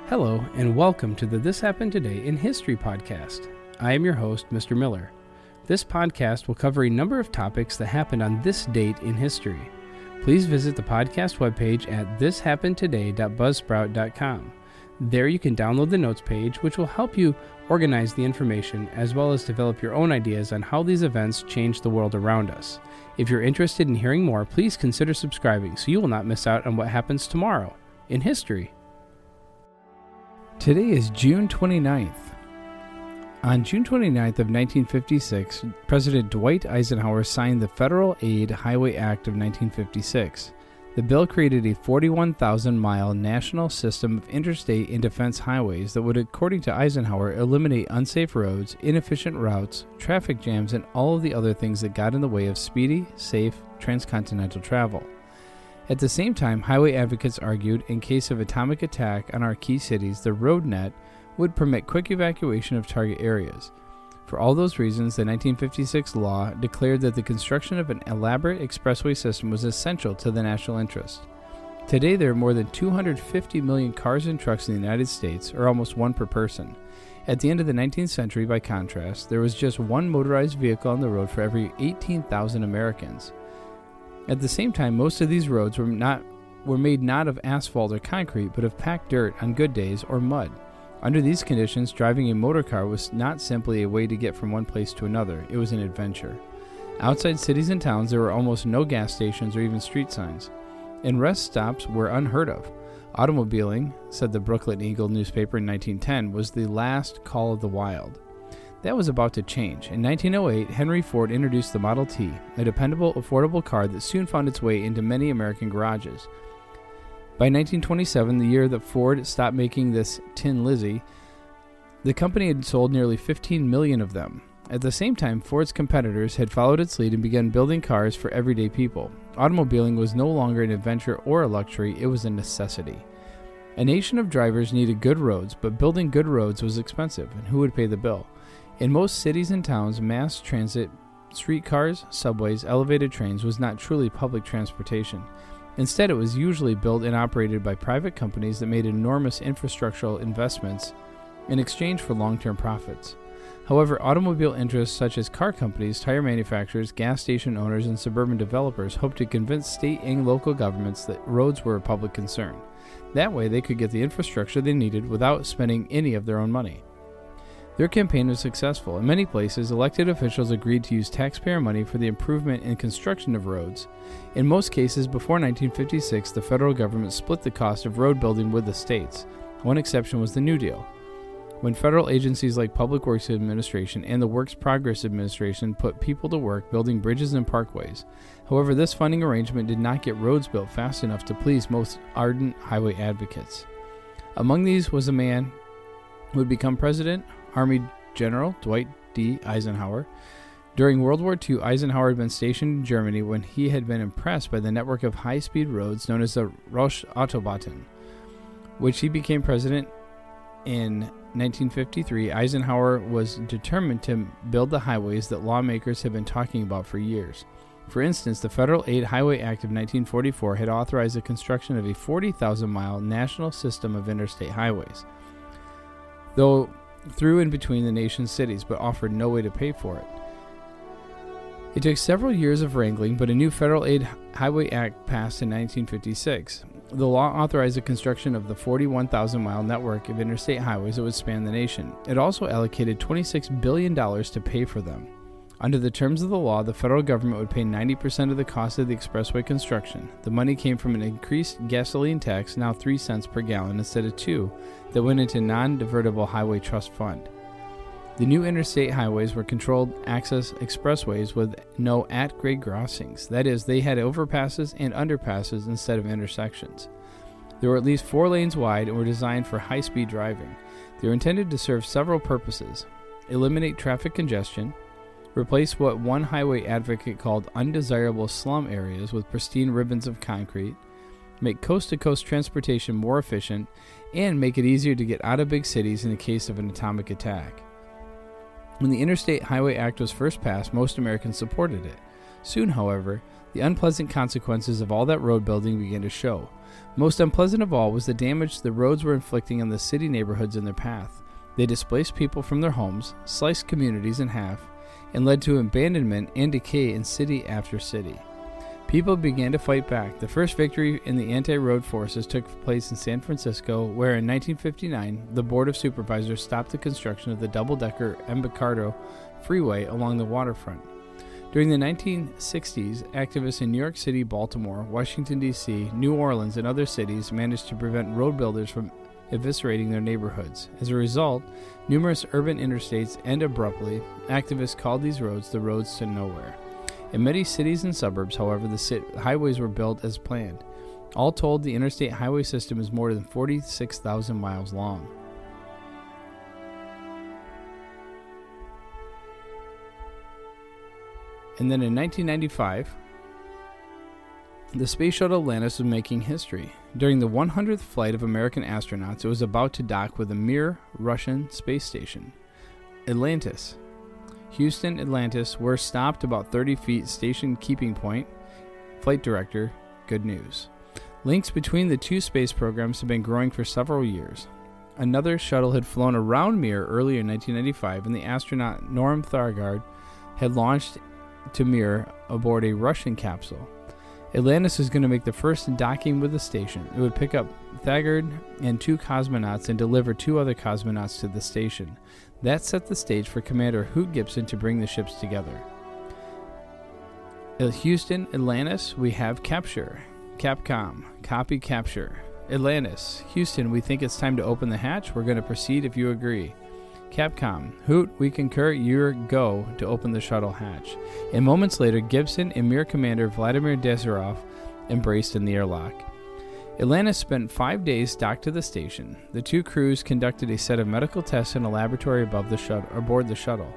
Hello, and welcome to the This Happened Today in History podcast. I am your host, Mr. Miller. This podcast will cover a number of topics that happened on this date in history. Please visit the podcast webpage at thishappenedtoday.buzzsprout.com. There you can download the notes page, which will help you organize the information as well as develop your own ideas on how these events change the world around us. If you're interested in hearing more, please consider subscribing so you will not miss out on what happens tomorrow in history. Today is June 29th. On June 29th of 1956, President Dwight Eisenhower signed the Federal Aid Highway Act of 1956. The bill created a 41,000-mile national system of interstate and defense highways that would, according to Eisenhower, eliminate unsafe roads, inefficient routes, traffic jams, and all of the other things that got in the way of speedy, safe, transcontinental travel. At the same time, highway advocates argued in case of atomic attack on our key cities, the road net would permit quick evacuation of target areas. For all those reasons, the 1956 law declared that the construction of an elaborate expressway system was essential to the national interest. Today, there are more than 250 million cars and trucks in the United States, or almost one per person. At the end of the 19th century, by contrast, there was just one motorized vehicle on the road for every 18,000 Americans. At the same time, most of these roads were made not of asphalt or concrete, but of packed dirt on good days or mud. Under these conditions, driving a motor car was not simply a way to get from one place to another, it was an adventure. Outside cities and towns, there were almost no gas stations or even street signs, and rest stops were unheard of. Automobiling, said the Brooklyn Eagle newspaper in 1910, was the last call of the wild. That was about to change. In 1908, Henry Ford introduced the Model T, a dependable, affordable car that soon found its way into many American garages. By 1927, the year that Ford stopped making this Tin Lizzie, the company had sold nearly 15 million of them. At the same time, Ford's competitors had followed its lead and begun building cars for everyday people. Automobiling was no longer an adventure or a luxury, it was a necessity. A nation of drivers needed good roads, but building good roads was expensive, and who would pay the bill? In most cities and towns, mass transit, streetcars, subways, elevated trains was not truly public transportation. Instead, it was usually built and operated by private companies that made enormous infrastructural investments in exchange for long-term profits. However, automobile interests such as car companies, tire manufacturers, gas station owners, and suburban developers hoped to convince state and local governments that roads were a public concern. That way, they could get the infrastructure they needed without spending any of their own money. Their campaign was successful. In many places, elected officials agreed to use taxpayer money for the improvement and construction of roads. In most cases, before 1956, the federal government split the cost of road building with the states. One exception was the New Deal, when federal agencies like Public Works Administration and the Works Progress Administration put people to work building bridges and parkways. However, this funding arrangement did not get roads built fast enough to please most ardent highway advocates. Among these was a man who would become president, Army General Dwight D. Eisenhower. During World War II, Eisenhower had been stationed in Germany when he had been impressed by the network of high-speed roads known as the Roche Autobahn, which he became president in 1953. Eisenhower was determined to build the highways that lawmakers had been talking about for years. For instance, the Federal Aid Highway Act of 1944 had authorized the construction of a 40,000-mile national system of interstate highways, though through and between the nation's cities, but offered no way to pay for it. It took several years of wrangling, but a new Federal Aid Highway Act passed in 1956. The law authorized the construction of the 41,000-mile network of interstate highways that would span the nation. It also allocated $26 billion to pay for them. Under the terms of the law, the federal government would pay 90% of the cost of the expressway construction. The money came from an increased gasoline tax, now 3 cents per gallon instead of 2, that went into non-divertible highway trust fund. The new interstate highways were controlled access expressways with no at-grade crossings. That is, they had overpasses and underpasses instead of intersections. They were at least 4 lanes wide and were designed for high-speed driving. They were intended to serve several purposes: eliminate traffic congestion, replace what one highway advocate called undesirable slum areas with pristine ribbons of concrete, make coast-to-coast transportation more efficient, and make it easier to get out of big cities in the case of an atomic attack. When the Interstate Highway Act was first passed, most Americans supported it. Soon, however, The unpleasant consequences of all that road building began to show. Most unpleasant of all was the damage the roads were inflicting on the city neighborhoods in their path. They displaced people from their homes, sliced communities in half, and led to abandonment and decay in city after city. People began to fight back. The first victory in the anti-road forces took place in San Francisco, where in 1959, the Board of Supervisors stopped the construction of the double-decker Embarcadero Freeway along the waterfront. During the 1960s, activists in New York City, Baltimore, Washington, D.C., New Orleans, and other cities managed to prevent road builders from eviscerating their neighborhoods. As a result, numerous urban interstates end abruptly. Activists called these roads the roads to nowhere. In many cities and suburbs, however, the highways were built as planned. All told, the interstate highway system is more than 46,000 miles long. And then in 1995, the Space Shuttle Atlantis was making history. During the 100th flight of American astronauts, it was about to dock with a Mir Russian space station. Atlantis. Houston, Atlantis, were stopped about 30 feet station keeping point. Flight director, good news. Links between the two space programs have been growing for several years. Another shuttle had flown around Mir earlier in 1995, and the astronaut Norm Thagard had launched to Mir aboard a Russian capsule. Atlantis was going to make the first docking with the station. It would pick up Thagard and 2 cosmonauts and deliver 2 other cosmonauts to the station. That set the stage for Commander Hoot Gibson to bring the ships together. At Houston, Atlantis, we have Capture. Capcom, copy capture. Atlantis, Houston, we think it's time to open the hatch. We're going to proceed if you agree. Capcom, Hoot, we concur, your go to open the shuttle hatch. And moments later, Gibson and Mir Commander Vladimir Desarov embraced in the airlock. Atlantis spent 5 days docked to the station. The 2 crews conducted a set of medical tests in a laboratory aboard the shuttle.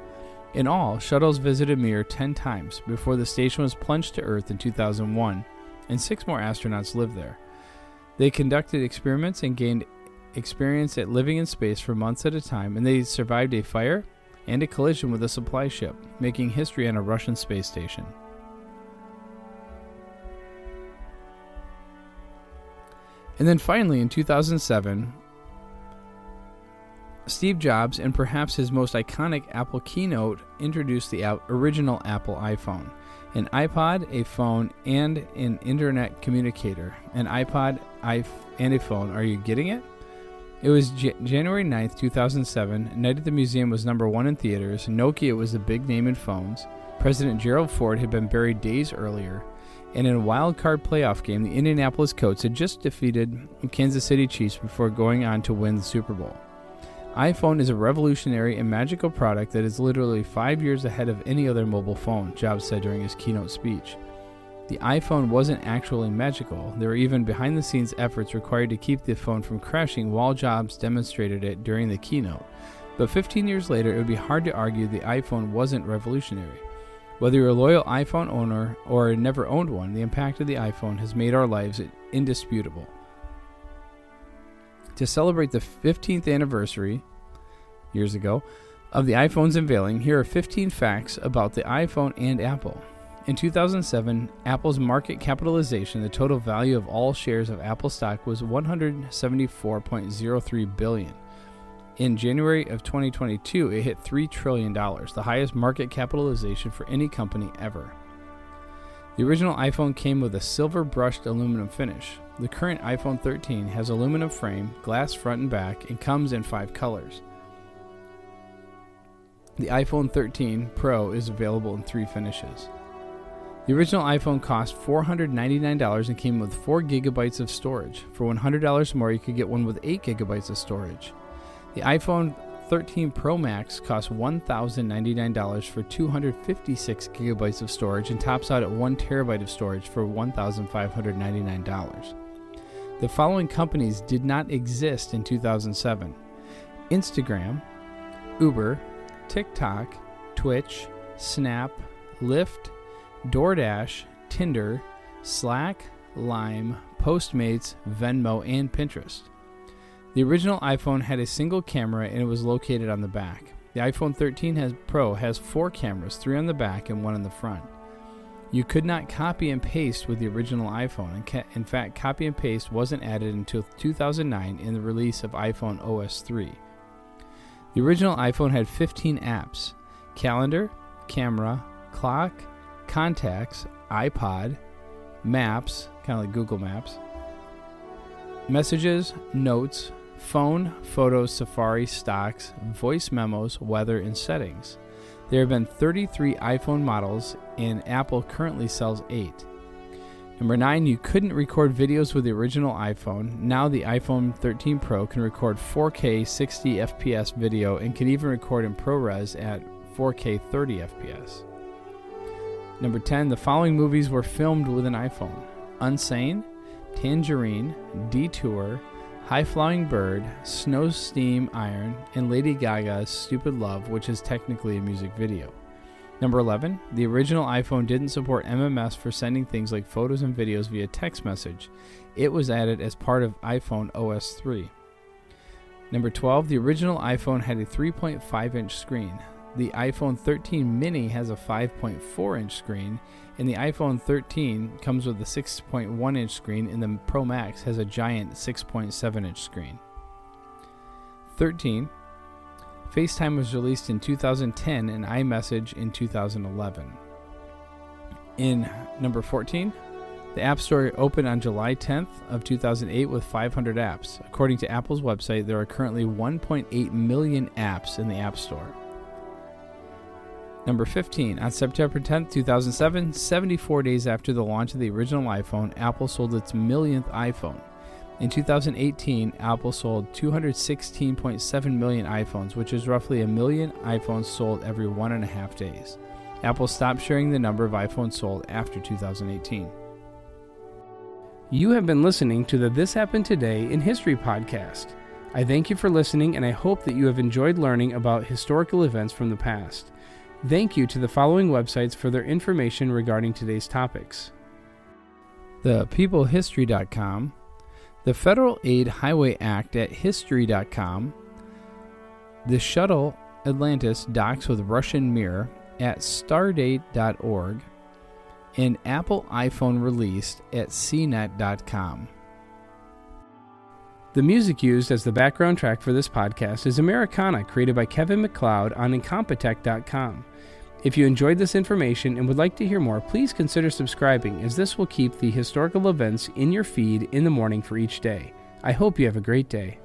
In all, shuttles visited Mir 10 times before the station was plunged to Earth in 2001, and 6 more astronauts lived there. They conducted experiments and gained experience at living in space for months at a time, and they survived a fire and a collision with a supply ship, making history on a Russian space station. And then finally, in 2007, Steve Jobs, and perhaps his most iconic Apple keynote, introduced the original Apple iPhone. An iPod, a phone, and an internet communicator. An iPod, and a phone. Are you getting it? It was January 9th, 2007. Night at the Museum was number 1 in theaters. Nokia was the big name in phones. President Gerald Ford had been buried days earlier. And in a wild card playoff game, the Indianapolis Colts had just defeated Kansas City Chiefs before going on to win the Super Bowl. iPhone is a revolutionary and magical product that is literally 5 years ahead of any other mobile phone, Jobs said during his keynote speech. The iPhone wasn't actually magical. There were even behind-the-scenes efforts required to keep the phone from crashing while Jobs demonstrated it during the keynote. But 15 years later, it would be hard to argue the iPhone wasn't revolutionary. Whether you're a loyal iPhone owner or never owned one, the impact of the iPhone has made our lives indisputable. To celebrate the 15th anniversary, years ago, of the iPhone's unveiling, here are 15 facts about the iPhone and Apple. In 2007, Apple's market capitalization, the total value of all shares of Apple stock, was $174.03 billion. In January of 2022, it hit $3 trillion, the highest market capitalization for any company ever. The original iPhone came with a silver-brushed aluminum finish. The current iPhone 13 has aluminum frame, glass front and back, and comes in 5 colors. The iPhone 13 Pro is available in 3 finishes. The original iPhone cost $499 and came with 4 gigabytes of storage. For $100 more, you could get one with 8 gigabytes of storage. The iPhone 13 Pro Max costs $1,099 for 256 gigabytes of storage and tops out at 1 terabyte of storage for $1,599. The following companies did not exist in 2007: Instagram, Uber, TikTok, Twitch, Snap, Lyft, DoorDash, Tinder, Slack, Lime, Postmates, Venmo, and Pinterest. The original iPhone had a single camera and it was located on the back. The iPhone 13 Pro has 4 cameras, 3 on the back and 1 on the front. You could not copy and paste with the original iPhone. In fact, copy and paste wasn't added until 2009 in the release of iPhone OS 3. The original iPhone had 15 apps: Calendar, Camera, Clock, Contacts, iPod, Maps, kind of like Google Maps, Messages, Notes, Phone, Photos, Safari, Stocks, Voice Memos, Weather, and Settings. There have been 33 iPhone models, and Apple currently sells 8. Number 9, you couldn't record videos with the original iPhone. Now the iPhone 13 Pro can record 4K 60 FPS video and can even record in ProRes at 4K 30 FPS. Number 10, the following movies were filmed with an iPhone: Unsane, Tangerine, Detour, High Flying Bird, Snow Steam Iron, and Lady Gaga's Stupid Love, which is technically a music video. Number 11, the original iPhone didn't support MMS for sending things like photos and videos via text message. It was added as part of iPhone OS 3. Number 12, the original iPhone had a 3.5-inch screen. The iPhone 13 mini has a 5.4-inch screen, and the iPhone 13 comes with a 6.1-inch screen, and the Pro Max has a giant 6.7-inch screen. 13. FaceTime was released in 2010 and iMessage in 2011. In number 14, the App Store opened on July 10th of 2008 with 500 apps. According to Apple's website, there are currently 1.8 million apps in the App Store. Number 15, on September 10th, 2007, 74 days after the launch of the original iPhone, Apple sold its millionth iPhone. In 2018, Apple sold 216.7 million iPhones, which is roughly a million iPhones sold every 1.5 days. Apple stopped sharing the number of iPhones sold after 2018. You have been listening to the This Happened Today in History podcast. I thank you for listening, and I hope that you have enjoyed learning about historical events from the past. Thank you to the following websites for their information regarding today's topics: thepeoplehistory.com, the Federal Aid Highway Act at history.com, the Shuttle Atlantis docks with Russian mirror at stardate.org, and Apple iPhone released at cnet.com. The music used as the background track for this podcast is Americana, created by Kevin MacLeod on Incompetech.com. If you enjoyed this information and would like to hear more, please consider subscribing, as this will keep the historical events in your feed in the morning for each day. I hope you have a great day.